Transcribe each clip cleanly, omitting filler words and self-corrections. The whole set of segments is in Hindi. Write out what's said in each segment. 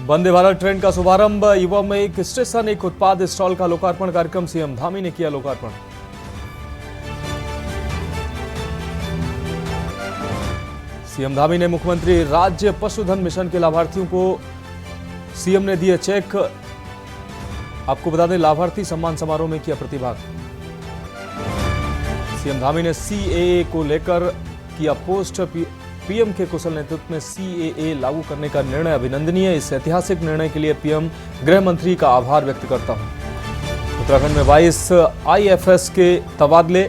वंदे भारत ट्रेन का शुभारंभ। युवा में एक स्टेशन एक उत्पाद स्टॉल का लोकार्पण कार्यक्रम सीएम धामी ने किया लोकार्पण। सीएम धामी ने मुख्यमंत्री राज्य पशुधन मिशन के लाभार्थियों को सीएम ने दिए चेक। आपको बता दें, लाभार्थी सम्मान समारोह में किया प्रतिभाग। सीएम धामी ने सीएए को लेकर किया पोस्ट। पीएम के कुशल नेतृत्व में सीएए लागू करने का निर्णय अभिनंदनीय। इस ऐतिहासिक निर्णय के लिए पीएम गृह मंत्री का आभार व्यक्त करता हूं। उत्तराखंड में 22 आईएफएस के तबादले।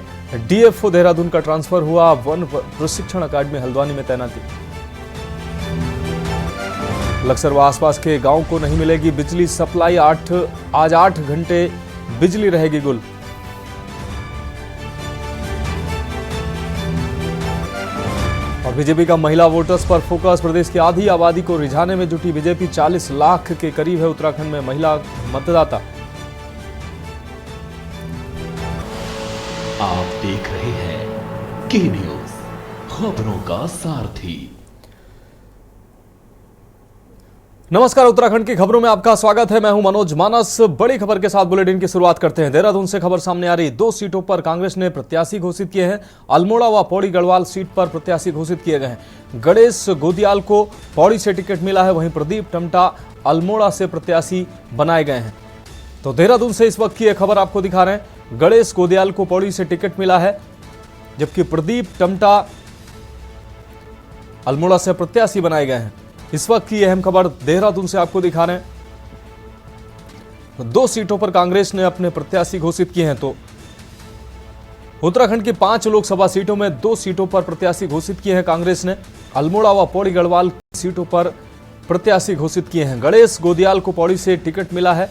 डीएफओ देहरादून का ट्रांसफर हुआ। वन प्रशिक्षण अकादमी हल्द्वानी में तैनाती। लक्सर व आसपास के गांव को नहीं मिलेगी बिजली सप्लाई। आज 8 घंटे बिजली रहेगी गुल। और बीजेपी का महिला वोटर्स पर फोकस। प्रदेश की आधी आबादी को रिझाने में जुटी बीजेपी। 40 लाख के करीब है उत्तराखंड में महिला मतदाता। आप देख रहे हैं के न्यूज, खबरों का सारथी। नमस्कार, उत्तराखंड की खबरों में आपका स्वागत है। मैं हूं मनोज मानस। बड़ी खबर के साथ बुलेटिन की शुरुआत करते हैं। देहरादून से खबर सामने आ रही। 2 सीटों पर कांग्रेस ने प्रत्याशी घोषित किए हैं। अल्मोड़ा व पौड़ी गढ़वाल सीट पर प्रत्याशी घोषित किए गए हैं। गणेश गोदियाल को पौड़ी से टिकट मिला है, वहीं प्रदीप टमटा अल्मोड़ा से प्रत्याशी बनाए गए हैं। तो देहरादून से इस वक्त की यह खबर आपको दिखा रहे हैं। गणेश गोदियाल को पौड़ी से टिकट मिला है, जबकि प्रदीप टमटा अल्मोड़ा से प्रत्याशी बनाए गए हैं। इस वक्त की अहम खबर देहरादून से आपको दिखा रहे हैं। 2 सीटों पर कांग्रेस ने अपने प्रत्याशी घोषित किए हैं। तो उत्तराखंड की 5 लोकसभा सीटों में 2 सीटों पर प्रत्याशी घोषित किए हैं कांग्रेस ने। अल्मोड़ा व पौड़ी गढ़वाल सीटों पर प्रत्याशी घोषित किए हैं। गणेश गोदियाल को पौड़ी से टिकट मिला है।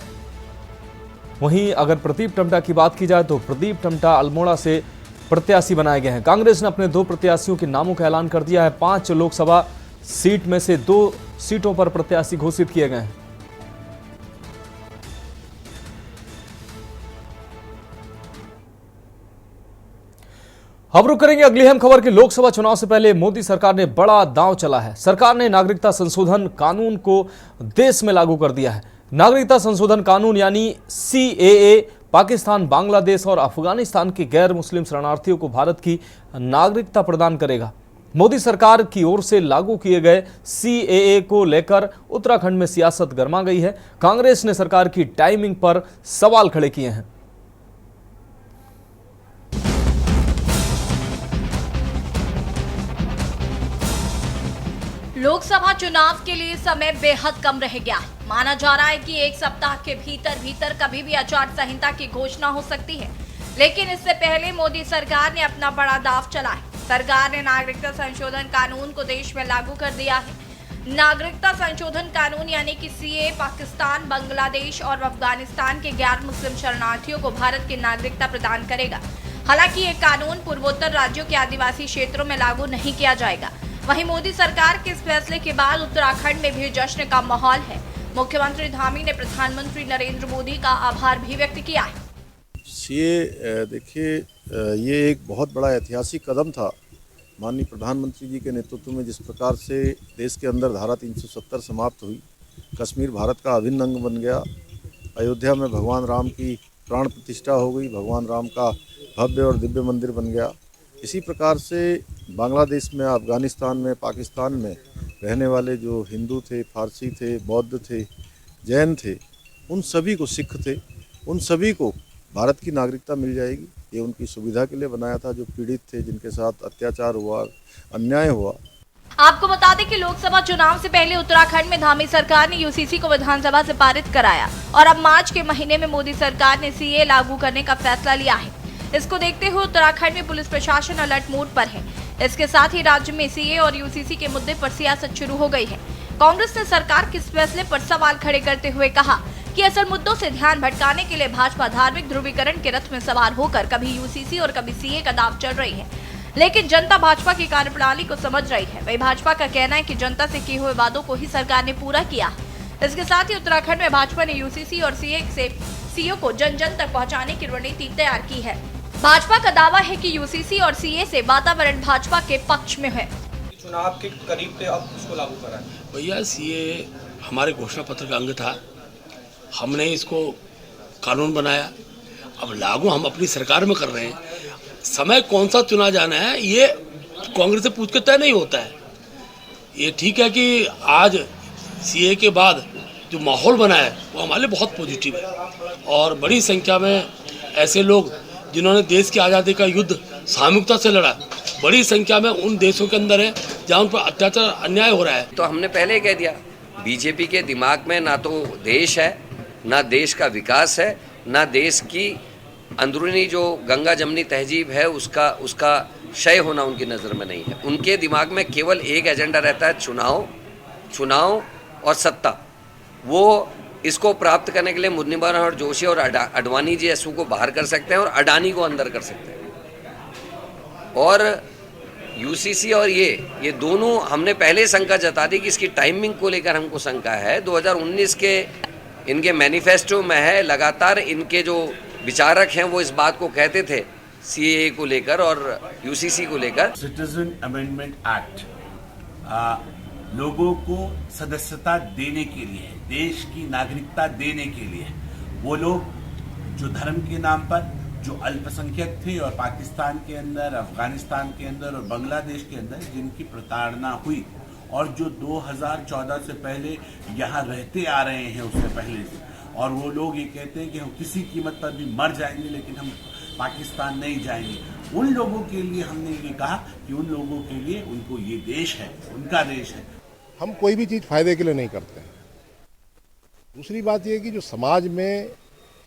वहीं अगर प्रदीप टमटा की बात की जाए तो प्रदीप टमटा अल्मोड़ा से प्रत्याशी बनाए गए हैं। कांग्रेस ने अपने 2 प्रत्याशियों के नामों का ऐलान कर दिया है। 5 लोकसभा सीट में से 2 सीटों पर प्रत्याशी घोषित किए गए हैं। अब रुक करेंगे अगली अहम खबर की। लोकसभा चुनाव से पहले मोदी सरकार ने बड़ा दांव चला है। सरकार ने नागरिकता संशोधन कानून को देश में लागू कर दिया है। नागरिकता संशोधन कानून यानी सीएए पाकिस्तान, बांग्लादेश और अफगानिस्तान के गैर मुस्लिम शरणार्थियों को भारत की नागरिकता प्रदान करेगा। मोदी सरकार की ओर से लागू किए गए सीएए को लेकर उत्तराखंड में सियासत गर्मा गई है। कांग्रेस ने सरकार की टाइमिंग पर सवाल खड़े किए हैं। लोकसभा चुनाव के लिए समय बेहद कम रह गया। माना जा रहा है कि 1 सप्ताह के भीतर कभी भी आचार संहिता की घोषणा हो सकती है। लेकिन इससे पहले मोदी सरकार ने अपना बड़ा दांव चला है। सरकार ने नागरिकता संशोधन कानून को देश में लागू कर दिया है। नागरिकता संशोधन कानून यानी कि सीए पाकिस्तान, बांग्लादेश और अफगानिस्तान के गैर मुस्लिम शरणार्थियों को भारत की नागरिकता प्रदान करेगा। हालांकि ये कानून पूर्वोत्तर राज्यों के आदिवासी क्षेत्रों में लागू नहीं किया जाएगा। वहीं मोदी सरकार के इस फैसले के बाद उत्तराखंड में भी जश्न का माहौल है। मुख्यमंत्री धामी ने प्रधानमंत्री नरेंद्र मोदी का आभार भी व्यक्त किया है। ये देखिए, ये एक बहुत बड़ा ऐतिहासिक कदम था माननीय प्रधानमंत्री जी के नेतृत्व में। जिस प्रकार से देश के अंदर धारा 370 समाप्त हुई, कश्मीर भारत का अभिन्न अंग बन गया, अयोध्या में भगवान राम की प्राण प्रतिष्ठा हो गई, भगवान राम का भव्य और दिव्य मंदिर बन गया। इसी प्रकार से बांग्लादेश में, अफगानिस्तान में, पाकिस्तान में रहने वाले जो हिंदू थे, फारसी थे, बौद्ध थे, जैन थे, उन सभी को, सिख थे, उन सभी को भारत की नागरिकता मिल जाएगी। ये उनकी सुविधा के लिए बनाया था। जो पीड़ित थे, जिनके साथ अत्याचार हुआ, अन्याय हुआ। आपको बता दें कि लोकसभा चुनाव से पहले उत्तराखंड में धामी सरकार ने यूसीसी को विधानसभा से पारित कराया और अब मार्च के महीने में मोदी सरकार ने सीए लागू करने का फैसला लिया है। इसको देखते हुए उत्तराखंड में पुलिस प्रशासन अलर्ट मोड पर है। इसके साथ ही राज्य में सीए और यूसीसी के मुद्दे पर सियासत शुरू हो गई है। कांग्रेस ने सरकार के इस फैसले पर सवाल खड़े करते हुए कहा कि असल मुद्दों से ध्यान भटकाने के लिए भाजपा धार्मिक ध्रुवीकरण के रथ में सवार होकर कभी यूसीसी और कभी सीए का दांव चल रही है। लेकिन जनता भाजपा की कार्यप्रणाली को समझ रही है। वही भाजपा का कहना है कि जनता से किए हुए वादों को ही सरकार ने पूरा किया है। इसके साथ ही उत्तराखंड में भाजपा ने यूसीसी और सीए को जन जन तक पहुँचाने की रणनीति तैयार की है। भाजपा का दावा है कि यूसीसी और सीए से वातावरण भाजपा के पक्ष में है। चुनाव के करीब थे, अब उसको लागू करा है। भैया सीए हमारे घोषणा पत्र का अंग था। हमने इसको कानून बनाया, अब लागू हम अपनी सरकार में कर रहे हैं। समय कौन सा चुना जाना है ये कांग्रेस से पूछ के तय नहीं होता है। ये ठीक है कि आज सीए के बाद जो माहौल बना है वो हमारे लिए बहुत पॉजिटिव है और बड़ी संख्या में ऐसे लोग जिन्होंने देश की आज़ादी का युद्ध सामूहिकता से लड़ा, बड़ी संख्या में उन देशों के अंदर है जहाँ उन पर अत्याचार अन्याय हो रहा है। तो हमने पहले ही कह दिया, बीजेपी के दिमाग में ना तो देश है, ना देश का विकास है, ना देश की अंदरूनी जो गंगा जमनी तहजीब है उसका क्षय होना उनकी नज़र में नहीं है। उनके दिमाग में केवल एक एजेंडा रहता है, चुनाव और सत्ता। वो इसको प्राप्त करने के लिए मुरलीधरन और जोशी और अडवाणी जी एसू को बाहर कर सकते हैं और अडानी को अंदर कर सकते हैं। और यूसीसी और ये दोनों हमने पहले शंका जता दी कि इसकी टाइमिंग को लेकर हमको शंका है। 2019 के इनके मैनिफेस्टो में है, लगातार इनके जो विचारक हैं वो इस बात को कहते थे सीएए को लेकर और यूसीसी को लेकर। सिटीजन अमेंडमेंट एक्ट लोगों को सदस्यता देने के लिए, देश की नागरिकता देने के लिए, वो लोग जो धर्म के नाम पर जो अल्पसंख्यक थे और पाकिस्तान के अंदर, अफगानिस्तान के अंदर और बांग्लादेश के अंदर जिनकी प्रताड़ना हुई और जो 2014 से पहले यहाँ रहते आ रहे हैं उससे पहले से, और वो लोग ये कहते हैं कि हम किसी कीमत पर भी मर जाएंगे लेकिन हम पाकिस्तान नहीं जाएंगे। उन लोगों के लिए हमने ये कहा कि उन लोगों के लिए उनको ये देश है, उनका देश है। हम कोई भी चीज़ फायदे के लिए नहीं करते हैं। दूसरी बात यह कि जो समाज में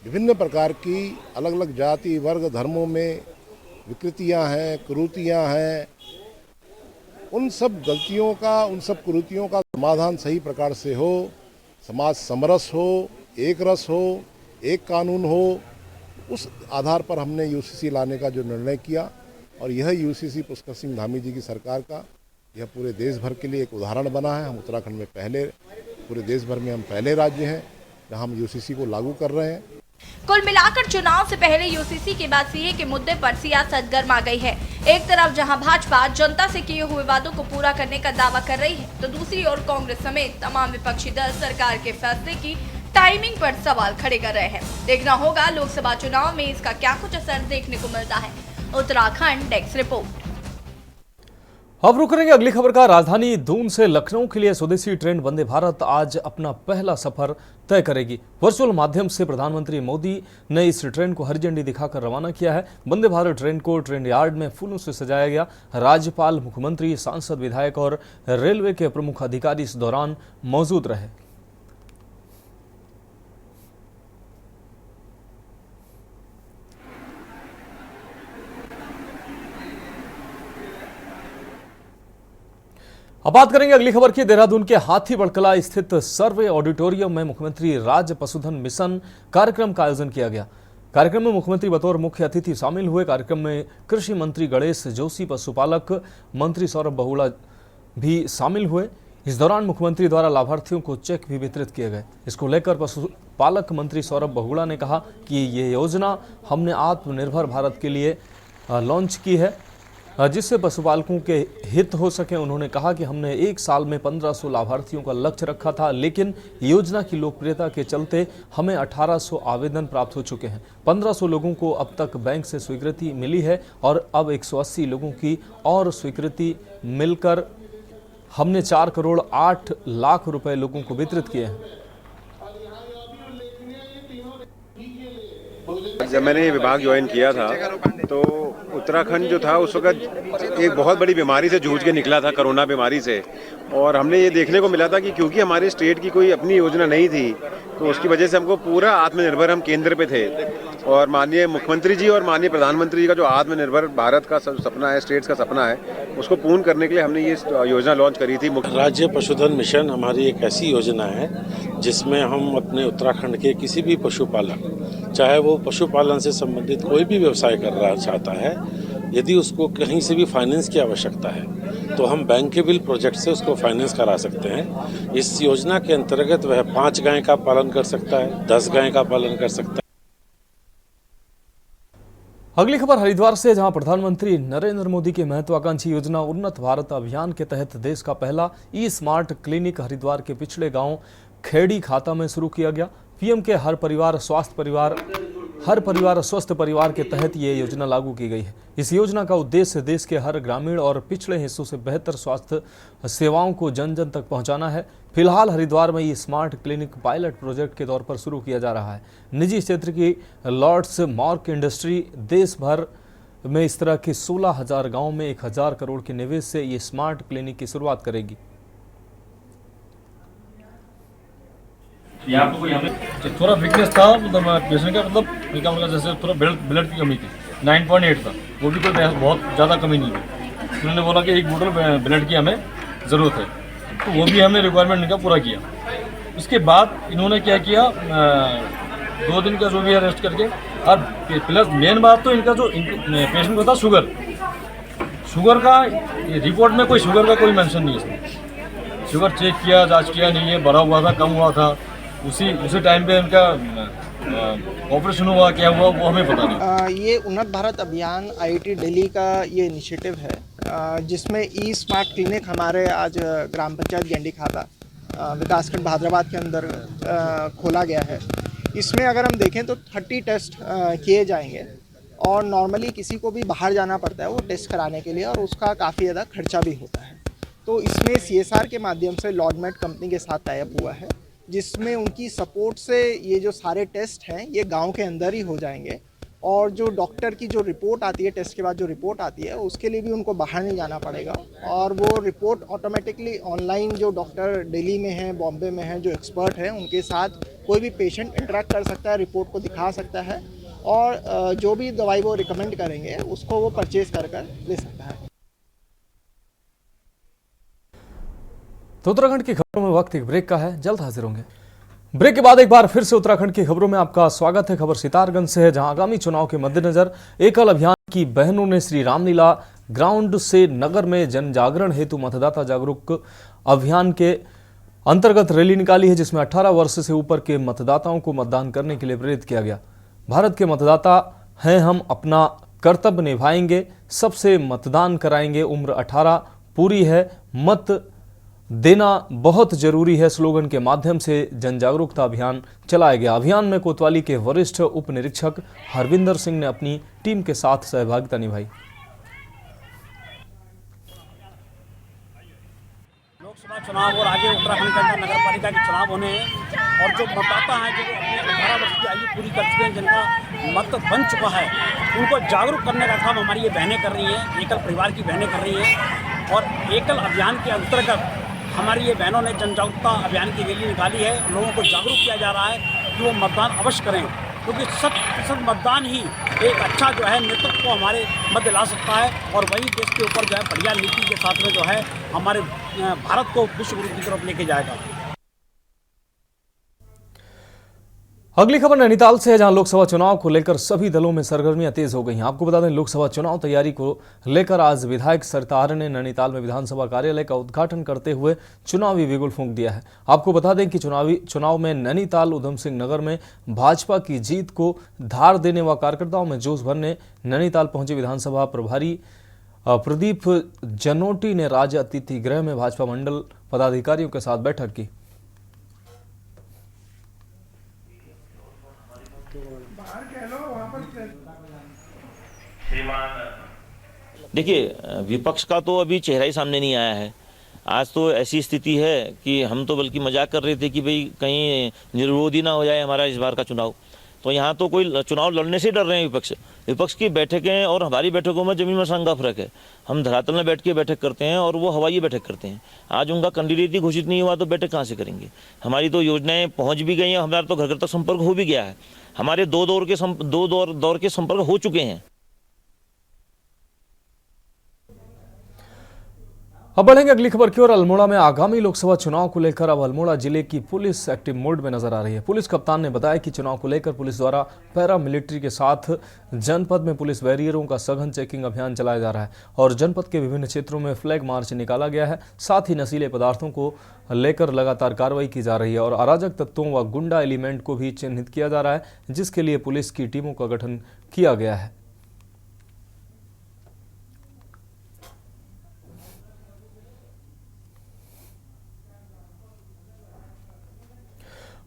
विभिन्न प्रकार की अलग अलग जाति वर्ग धर्मों में विकृतियां हैं, कुरीतियां हैं, उन सब गलतियों का, उन सब कुरीतियों का समाधान सही प्रकार से हो, समाज समरस हो, एक रस हो, एक कानून हो, उस आधार पर हमने यूसीसी लाने का जो निर्णय किया। और यह यूसीसी पुष्कर सिंह धामी जी की सरकार का यह पूरे देश भर के लिए एक उदाहरण बना है। हम उत्तराखंड में पूरे देश भर में हम पहले राज्य हैं जहां हम यूसीसी को लागू कर रहे हैं। कुल मिलाकर चुनाव से पहले यूसीसी के बाद सीए के मुद्दे पर सियासत गर्मा गई है। एक तरफ जहां भाजपा जनता से किए हुए वादों को पूरा करने का दावा कर रही है, तो दूसरी ओर कांग्रेस समेत तमाम विपक्षी दल सरकार के फैसले की टाइमिंग पर सवाल खड़े कर रहे हैं। देखना होगा लोकसभा चुनाव में इसका क्या कुछ असर देखने को मिलता है। Uttarakhand desk report. अब रुक करेंगे अगली खबर का। राजधानी दून से लखनऊ के लिए स्वदेशी ट्रेन वंदे भारत आज अपना पहला सफर तय करेगी। वर्चुअल माध्यम से प्रधानमंत्री मोदी ने इस ट्रेन को हरी झंडी दिखाकर रवाना किया है। वंदे भारत ट्रेन को ट्रेन यार्ड में फूलों से सजाया गया। राज्यपाल, मुख्यमंत्री, सांसद, विधायक और रेलवे के प्रमुख अधिकारी इस दौरान मौजूद रहे। अब बात करेंगे अगली खबर की। देहरादून के हाथी बड़कला स्थित सर्वे ऑडिटोरियम में मुख्यमंत्री राज्य पशुधन मिशन कार्यक्रम का आयोजन किया गया। कार्यक्रम में मुख्यमंत्री बतौर मुख्य अतिथि शामिल हुए। कार्यक्रम में कृषि मंत्री गणेश जोशी, पशुपालक मंत्री सौरभ बहुगुणा भी शामिल हुए। इस दौरान मुख्यमंत्री द्वारा लाभार्थियों को चेक भी वितरित किए गए। इसको लेकर पशुपालक मंत्री सौरभ बहुगुणा ने कहा कि ये योजना हमने आत्मनिर्भर भारत के लिए लॉन्च की है, जिससे पशुपालकों के हित हो सके। उन्होंने कहा कि हमने एक साल में 1500 लाभार्थियों का लक्ष्य रखा था, लेकिन योजना की लोकप्रियता के चलते हमें 1800 आवेदन प्राप्त हो चुके हैं। 1500 लोगों को अब तक बैंक से स्वीकृति मिली है और अब 180 लोगों की और स्वीकृति मिलकर हमने 4 करोड़ 8 लाख रुपए लोगों को वितरित किए हैं। जब मैंने ये विभाग ज्वाइन किया था तो उत्तराखंड जो था उस वक्त एक बहुत बड़ी बीमारी से जूझ के निकला था, कोरोना बीमारी से। और हमने ये देखने को मिला था कि क्योंकि हमारे स्टेट की कोई अपनी योजना नहीं थी तो उसकी वजह से हमको पूरा आत्मनिर्भर हम केंद्र पे थे। और माननीय मुख्यमंत्री जी और माननीय प्रधानमंत्री जी का जो आत्मनिर्भर भारत का सपना है, स्टेट्स का सपना है, उसको पूर्ण करने के लिए हमने ये योजना लॉन्च करी थी। राज्य पशुधन मिशन हमारी एक ऐसी योजना है जिसमें हम अपने उत्तराखंड के किसी भी पशुपालक, चाहे वो पशुपालन से संबंधित कोई भी व्यवसाय करना चाहता है, यदि उसको कहीं से भी फाइनेंस की आवश्यकता है तो हम बैंकेबल प्रोजेक्ट से उसको फाइनेंस करा सकते हैं। इस योजना के अंतर्गत वह 5 गाय का पालन कर सकता है, 10 गाय का पालन कर सकता है। अगली खबर हरिद्वार से, जहां प्रधानमंत्री नरेंद्र मोदी की महत्वाकांक्षी योजना उन्नत भारत अभियान के तहत देश का पहला ई स्मार्ट क्लिनिक हरिद्वार के पिछड़े गांव खेड़ी खाता में शुरू किया गया। पीएम के हर परिवार स्वस्थ परिवार के तहत ये योजना लागू की गई है। इस योजना का उद्देश्य देश के हर ग्रामीण और पिछड़े हिस्सों से बेहतर स्वास्थ्य सेवाओं को जन जन तक पहुंचाना है। फिलहाल हरिद्वार में ये स्मार्ट क्लिनिक पायलट प्रोजेक्ट के तौर पर शुरू किया जा रहा है। निजी क्षेत्र की लॉर्ड्स मार्क इंडस्ट्री देश भर में इस तरह के 16,000 गाँव में 1,000 करोड़ के निवेश से ये स्मार्ट क्लिनिक की शुरुआत करेगी। यहाँ पे थोड़ा वीकनेस था, मतलब पेशेंट का मतलब जैसे थोड़ा ब्लड की कमी थी, 9.8 था, वो भी कोई बहुत ज़्यादा कमी नहीं थी। उन्होंने बोला कि 1 बोतल ब्लड की हमें ज़रूरत है, तो वो भी हमने रिक्वायरमेंट इनका पूरा किया। उसके बाद इन्होंने क्या किया, 2 दिन का जो भी है रेस्ट करके, और प्लस मेन बात तो इनका जो पेशेंट को था शुगर का रिपोर्ट में कोई शुगर का कोई मेंशन नहीं है इसमें। शुगर चेक किया, जांच किया, नहीं है, बढ़ा हुआ था, कम हुआ था, उसी टाइम पे इनका ऑपरेशन हुआ, क्या हुआ वो हमें पता नहीं। ये उन्नत भारत अभियान IIT दिल्ली का ये इनिशिएटिव है, जिसमें ई स्मार्ट क्लिनिक हमारे आज ग्राम पंचायत गेंडी खाता विकासखंड भाद्राबाद के अंदर खोला गया है। इसमें अगर हम देखें तो 30 टेस्ट किए जाएंगे, और नॉर्मली किसी को भी बाहर जाना पड़ता है वो टेस्ट कराने के लिए, और उसका काफ़ी ज़्यादा खर्चा भी होता है। तो इसमें CSR के माध्यम से लॉर्डमेट कंपनी के साथ टाई अप हुआ है, जिसमें उनकी सपोर्ट से ये जो सारे टेस्ट हैं ये गांव के अंदर ही हो जाएंगे, और जो डॉक्टर की जो रिपोर्ट आती है, टेस्ट के बाद जो रिपोर्ट आती है, उसके लिए भी उनको बाहर नहीं जाना पड़ेगा, और वो रिपोर्ट ऑटोमेटिकली ऑनलाइन जो डॉक्टर दिल्ली में हैं, बॉम्बे में हैं, जो एक्सपर्ट हैं, उनके साथ कोई भी पेशेंट इंटरेक्ट कर सकता है, रिपोर्ट को दिखा सकता है, और जो भी दवाई वो रिकमेंड करेंगे उसको वो परचेज कर ले सकता है। तो उत्तराखंड की खबरों में वक्त एक ब्रेक का है, जल्द हाजिर होंगे। ब्रेक के बाद एक बार फिर से उत्तराखंड की खबरों में आपका स्वागत है। खबर सितारगंज से है, जहां आगामी चुनाव के मद्देनजर एकल अभियान की बहनों ने श्री रामलीला ग्राउंड से नगर में जन जागरण हेतु मतदाता जागरूक अभियान के अंतर्गत रैली निकाली है, जिसमें 18 वर्ष से ऊपर के मतदाताओं को मतदान करने के लिए प्रेरित किया गया। भारत के मतदाता हैं हम, अपना कर्तव्य निभाएंगे, सबसे मतदान कराएंगे, उम्र 18 पूरी है, मत देना बहुत जरूरी है स्लोगन के माध्यम से जन जागरूकता अभियान चलाया गया। अभियान में कोतवाली के वरिष्ठ उप निरीक्षक हरविंदर सिंह ने अपनी टीम के साथ सहभागिता निभाई। लोकसभा चुनाव और आगे उत्तराखंड के अंदर नगर पालिका के चुनाव होने हैं, और जो मतदाता हैं जो अपने 18 वर्ष की आयु पूरी कर चुके हैं, जिनका मत बन चुका है, उनको जागरूक करने का काम हमारी ये बहनें कर रही हैं, एकल परिवार की बहनें कर रही हैं। और एकल अभियान के अंतर्गत हमारी ये बहनों ने जन जागरूकता अभियान की रैली निकाली है। लोगों को जागरूक किया जा रहा है कि वो मतदान अवश्य करें, क्योंकि 100% मतदान ही एक अच्छा जो है नेतृत्व को हमारे मध्य ला सकता है, और वही देश के ऊपर जो है बढ़िया नीति के साथ में जो है हमारे भारत को विश्व गुरु की तरफ लेके जाएगा। अगली खबर नैनीताल से है, जहां लोकसभा चुनाव को लेकर सभी दलों में सरगर्मियां तेज हो गई हैं। आपको बता दें, लोकसभा चुनाव तैयारी को लेकर आज विधायक सरतार ने नैनीताल में विधानसभा कार्यालय का उद्घाटन करते हुए चुनावी बिगुल फूंक दिया है। आपको बता दें कि चुनाव में नैनीताल उधम सिंह नगर में भाजपा की जीत को धार देने व कार्यकर्ताओं में जोश भरने नैनीताल पहुंचे विधानसभा प्रभारी प्रदीप जनोटी ने राज्य अतिथि गृह में भाजपा मंडल पदाधिकारियों के साथ बैठक की। देखिए, विपक्ष का तो अभी चेहरा ही सामने नहीं आया है। आज तो ऐसी स्थिति है कि हम तो बल्कि मजाक कर रहे थे कि भाई कहीं निर्विरोध ही ना हो जाए हमारा इस बार का चुनाव। तो यहाँ तो कोई चुनाव लड़ने से डर रहे हैं विपक्ष की बैठकें और हमारी बैठकों में जमीन आसमान का फर्क है। हम धरातल में बैठ के बैठक करते हैं और वो हवाई बैठक करते हैं। आज उनका कैंडिडेट ही घोषित नहीं हुआ तो बैठक कहाँ से करेंगे। हमारी तो योजनाएं पहुँच भी गई हैं, हमारा तो घर घर तक संपर्क हो भी गया है। हमारे दो दौर के संपर्क हो चुके हैं। अब बढ़ेंगे अगली खबर की ओर। अल्मोड़ा में आगामी लोकसभा चुनाव को लेकर अब अल्मोड़ा जिले की पुलिस एक्टिव मोड में नजर आ रही है। पुलिस कप्तान ने बताया कि चुनाव को लेकर पुलिस द्वारा पैरा मिलिट्री के साथ जनपद में पुलिस बैरियरों का सघन चेकिंग अभियान चलाया जा रहा है और जनपद के विभिन्न क्षेत्रों में फ्लैग मार्च निकाला गया है। साथ ही नशीले पदार्थों को लेकर लगातार कार्रवाई की जा रही है और अराजक तत्वों व गुंडा एलिमेंट को भी चिन्हित किया जा रहा है, जिसके लिए पुलिस की टीमों का गठन किया गया है।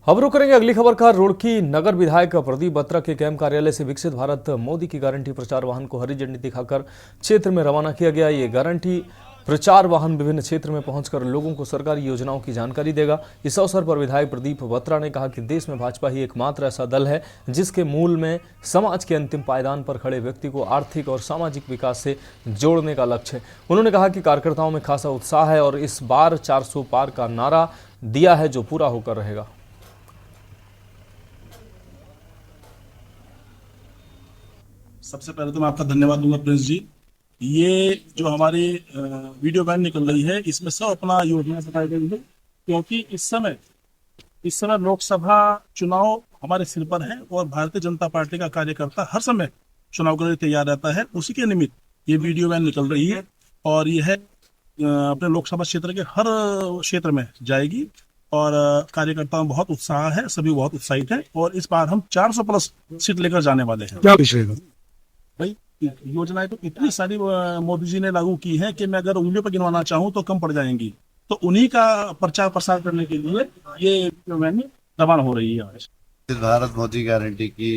अब रुक करेंगे अगली खबर का। रुड़की नगर विधायक प्रदीप बत्रा के कैंप कार्यालय से विकसित भारत मोदी की गारंटी प्रचार वाहन को हरी झंडी दिखाकर क्षेत्र में रवाना किया गया। ये गारंटी प्रचार वाहन विभिन्न क्षेत्र में पहुंचकर लोगों को सरकारी योजनाओं की जानकारी देगा। इस अवसर पर विधायक प्रदीप बत्रा ने कहा कि देश में भाजपा ही एकमात्र ऐसा दल है जिसके मूल में समाज के अंतिम पायदान पर खड़े व्यक्ति को आर्थिक और सामाजिक विकास से जोड़ने का लक्ष्य है। उन्होंने कहा कि कार्यकर्ताओं में खासा उत्साह है और इस बार 400 पार का नारा दिया है जो पूरा होकर रहेगा। सबसे पहले तो मैं आपका धन्यवाद दूंगा प्रिंस जी। ये जो हमारी वीडियो वैन निकल रही है इसमें सब अपना योजना बताई गई है, क्योंकि इस समय लोकसभा चुनाव हमारे सिर पर है और भारतीय जनता पार्टी का कार्यकर्ता हर समय चुनाव के लिए तैयार रहता है। उसी के निमित्त ये वीडियो वैन निकल रही है और ये है अपने लोकसभा क्षेत्र के हर क्षेत्र में जाएगी और कार्यकर्ताओं में बहुत उत्साह है, सभी बहुत उत्साहित है और इस बार हम 400 प्लस सीट लेकर जाने वाले हैं। क्या विषय है भाई? योजनाएं तो इतनी सारी मोदी जी ने लागू की है कि मैं अगर उंगलियों पर गिनवाना चाहूँ तो कम पड़ जाएंगी। तो उन्हीं का प्रचार प्रसार करने के लिए ये वैन रवाना हो रही है। आज भारत मोदी गारंटी की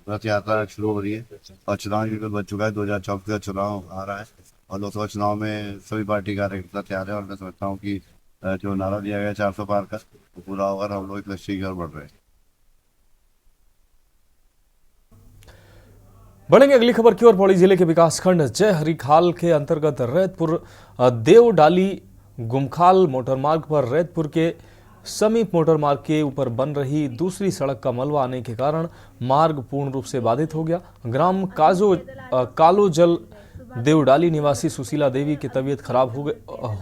रथ यात्रा शुरू हो रही है और चुनाव बिल्कुल बच चुका है। 2024 का चुनाव आ रहा है और लोकसभा चुनाव में सभी पार्टी कार्यकर्ता तैयार है और मैं समझता हूँ कि जो नारा दिया गया 400 पार का वो पूरा होगा। हम लोग एक लक्ष्य की ओर बढ़ रहे हैं। बढ़ेंगे अगली खबर की ओर। पौड़ी जिले के विकासखंड जय हरिखाल के अंतर्गत रैतपुर देवडाली गुमखाल मोटरमार्ग पर रैतपुर के समीप मोटरमार्ग के ऊपर बन रही दूसरी सड़क का मलबा आने के कारण मार्ग पूर्ण रूप से बाधित हो गया। ग्राम कालोजल देवडाली निवासी सुशीला देवी की तबीयत खराब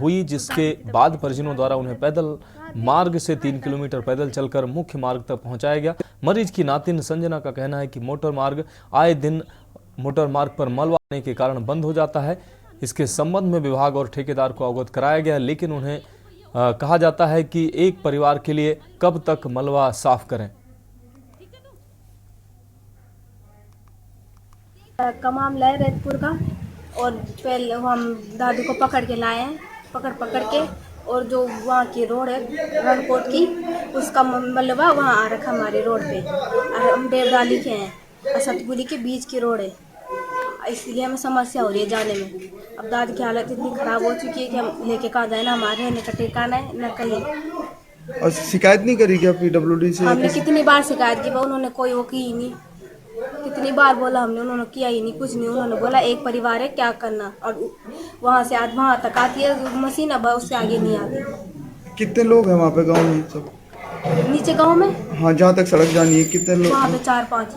हुई, जिसके बाद परिजनों द्वारा उन्हें पैदल मार्ग से 3 किलोमीटर पैदल चलकर मुख्य मार्ग तक पहुंचाया गया। मरीज की नातिन संजना का कहना है कि मोटर मार्ग आए दिन मोटर मार्ग पर मलबा आने के कारण बंद हो जाता है। इसके संबंध में विभाग और ठेकेदार को अवगत कराया गया, लेकिन उन्हें कहा जाता है कि एक परिवार के लिए कब तक मलबा साफ करें। कमाम लाए रैतपुर का और पहले हम दादी को पकड़ के लाए हैं, पकड़ के, और जो वहाँ की रोड है रणकोट की उसका मलबा वहाँ आ रखा हमारी रोड पे। हम देवडाली के हैं, सतपुरी के बीच की रोड है, इसलिए हमें समस्या हो रही है जाने में। अब दादी की हालत इतनी ख़राब हो चुकी है कि हम लेके कहाँ जाए, ना हमारे रहने का ठिकाना है न कहीं। और शिकायत नहीं करी क्या PWD से? हमने कितनी बार शिकायत की, उन्होंने कोई वो की ही नहीं। कितनी बार बोला हमने, उन्होंने किया ही नहीं, कुछ नहीं। उन्होंने बोला एक परिवार है क्या करना, और वहाँ से आज वहाँ तक आती है मशीन, अब उससे आगे नहीं आती। कितने लोग हैं वहाँ पे गांव में? सब नीचे गांव में, हाँ, जहाँ तक सड़क जानी है, कितने लोग वहाँ पे 4-5।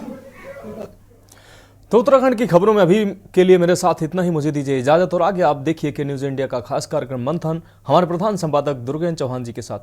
तो उत्तराखंड की खबरों में अभी के लिए मेरे साथ इतना ही। मुझे दीजिए इजाजत और आगे आप देखिए कि न्यूज इंडिया का खास कार्यक्रम मंथन हमारे प्रधान संपादक दुर्गेन चौहान जी के साथ।